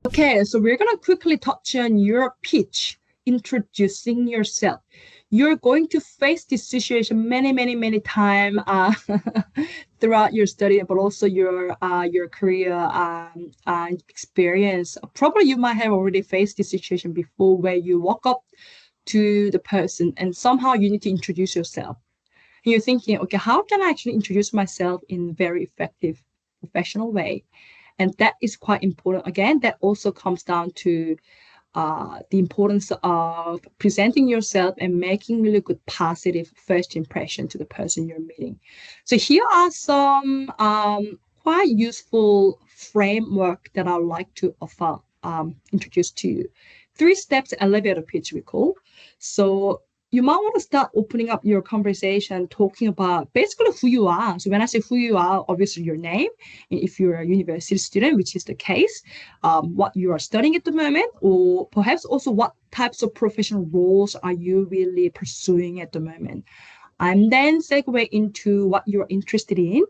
Okay, so we're going to quickly touch on your pitch, introducing yourself. You're going to face this situation many times throughout your study, but also your career experience. Probably you might have already faced this situation before where you walk up to the person and somehow you need to introduce yourself. And you're thinking, okay, how can I actually introduce myself in a very effective, professional way? And that is quite important. Again, that also comes down to the importance of presenting yourself and making really good positive first impression to the person you're meeting. So here are some quite useful framework that I would like to offer, introduce to you. 3 steps elevator pitch we call. So you might want to start opening up your conversation, talking about basically who you are. So when I say who you are, obviously your name, if you're a university student, which is the case, what you are studying at the moment, or perhaps also what types of professional roles are you really pursuing at the moment. And then segue into what you're interested in.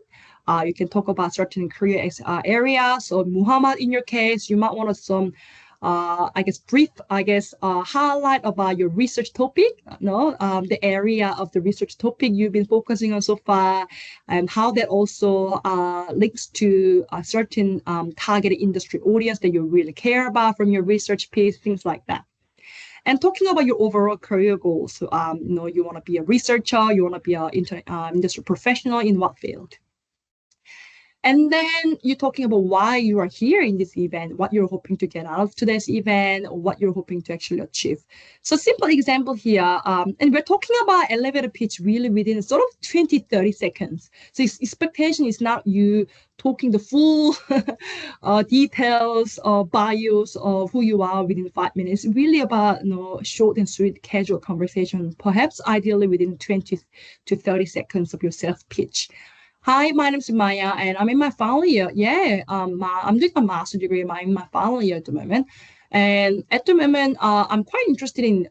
You can talk about certain career areas. So Muhammad, in your case, you might want some brief, highlight about your research topic, the area of the research topic you've been focusing on so far, and how that also links to a certain targeted industry audience that you really care about from your research piece, things like that. And talking about your overall career goals, so, you want to be a researcher, you want to be an industry professional in what field? And then you're talking about why you are here in this event, what you're hoping to get out of today's event, or what you're hoping to actually achieve. So simple example here, and we're talking about elevator pitch really within sort of 20, 30 seconds. So expectation is not you talking the full details or bios of who you are within 5 minutes. It's really about short and sweet casual conversation, perhaps ideally within 20 to 30 seconds of your self-pitch. Hi, my name is Maya, and I'm in my final year. Yeah, I'm doing a master's degree. I'm in my final year at the moment. And at the moment, I'm quite interested in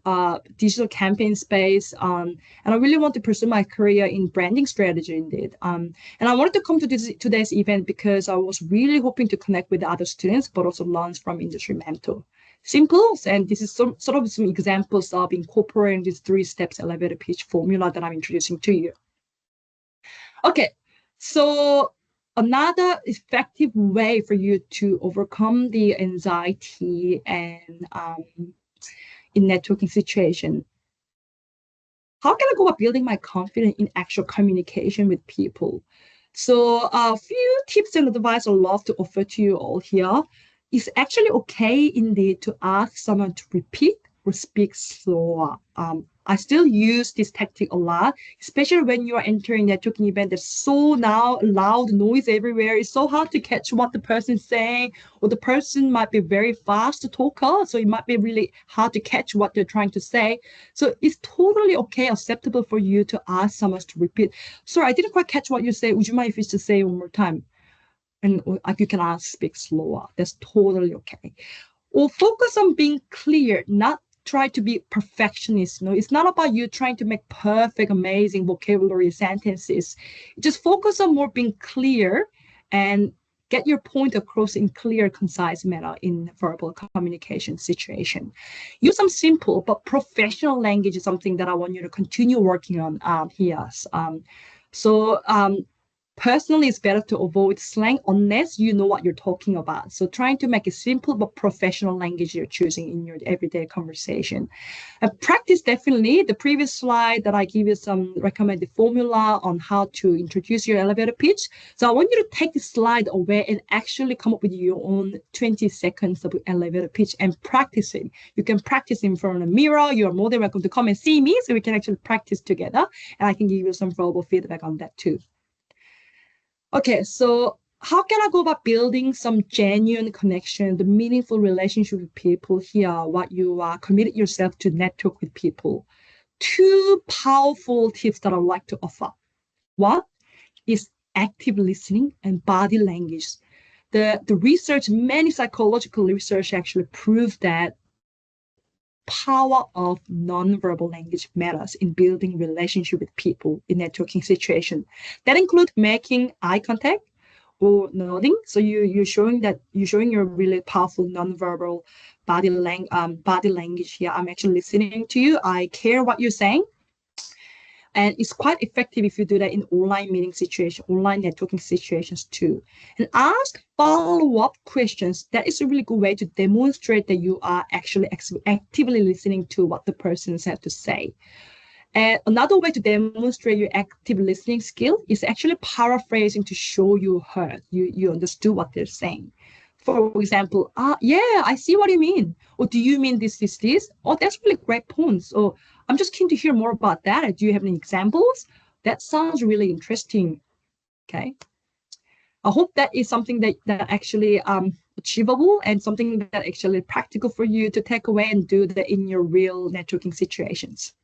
digital campaign space, and I really want to pursue my career in branding strategy indeed. And I wanted to come to today's event because I was really hoping to connect with other students, but also learn from industry mentor. Simple, and this is some examples of incorporating these 3 steps elevator pitch formula that I'm introducing to you. Okay, so another effective way for you to overcome the anxiety and in networking situation, how can I go about building my confidence in actual communication with people? So a few tips and advice I'd love to offer to you all here. It's actually okay indeed to ask someone to repeat or speak slower. I still use this tactic a lot, especially when you are entering a networking event. There's so now loud noise everywhere. It's so hard to catch what the person is saying, or the person might be very fast talker, so it might be really hard to catch what they're trying to say. So it's totally okay, acceptable for you to ask someone to repeat. Sorry, I didn't quite catch what you say. Would you mind if you just say it one more time? And you can ask, speak slower. That's totally okay. Or focus on being clear, not try to be perfectionist. It's not about you trying to make perfect, amazing vocabulary sentences. Just focus on more being clear and get your point across in clear, concise manner in verbal communication situation. Use some simple but professional language is something that I want you to continue working on here. Personally, it's better to avoid slang unless you know what you're talking about. So trying to make it simple but professional language you're choosing in your everyday conversation. And practice definitely. The previous slide that I give you some recommended formula on how to introduce your elevator pitch. So I want you to take the slide away and actually come up with your own 20 seconds of elevator pitch and practice it. You can practice in front of a mirror. You're more than welcome to come and see me so we can actually practice together. And I can give you some verbal feedback on that too. Okay, so how can I go about building some genuine connection, the meaningful relationship with people here, what you are committed yourself to network with people? 2 powerful tips that I'd like to offer. One is active listening and body language. The research, many psychological research actually proves that power of non-verbal language matters in building relationship with people in networking situation. That includes making eye contact, or nodding. So you're showing your really powerful nonverbal body language here. I'm actually listening to you. I care what you're saying. And it's quite effective if you do that in online meeting situations, online networking situations too. And ask follow-up questions. That is a really good way to demonstrate that you are actually actively listening to what the person has to say. And another way to demonstrate your active listening skill is actually paraphrasing to show you heard, you understood what they're saying. For example, yeah, I see what you mean. Or do you mean this? Oh, that's really great points. Or I'm just keen to hear more about that. Do you have any examples? That sounds really interesting. Okay. I hope that is something that actually achievable and something that actually practical for you to take away and do that in your real networking situations.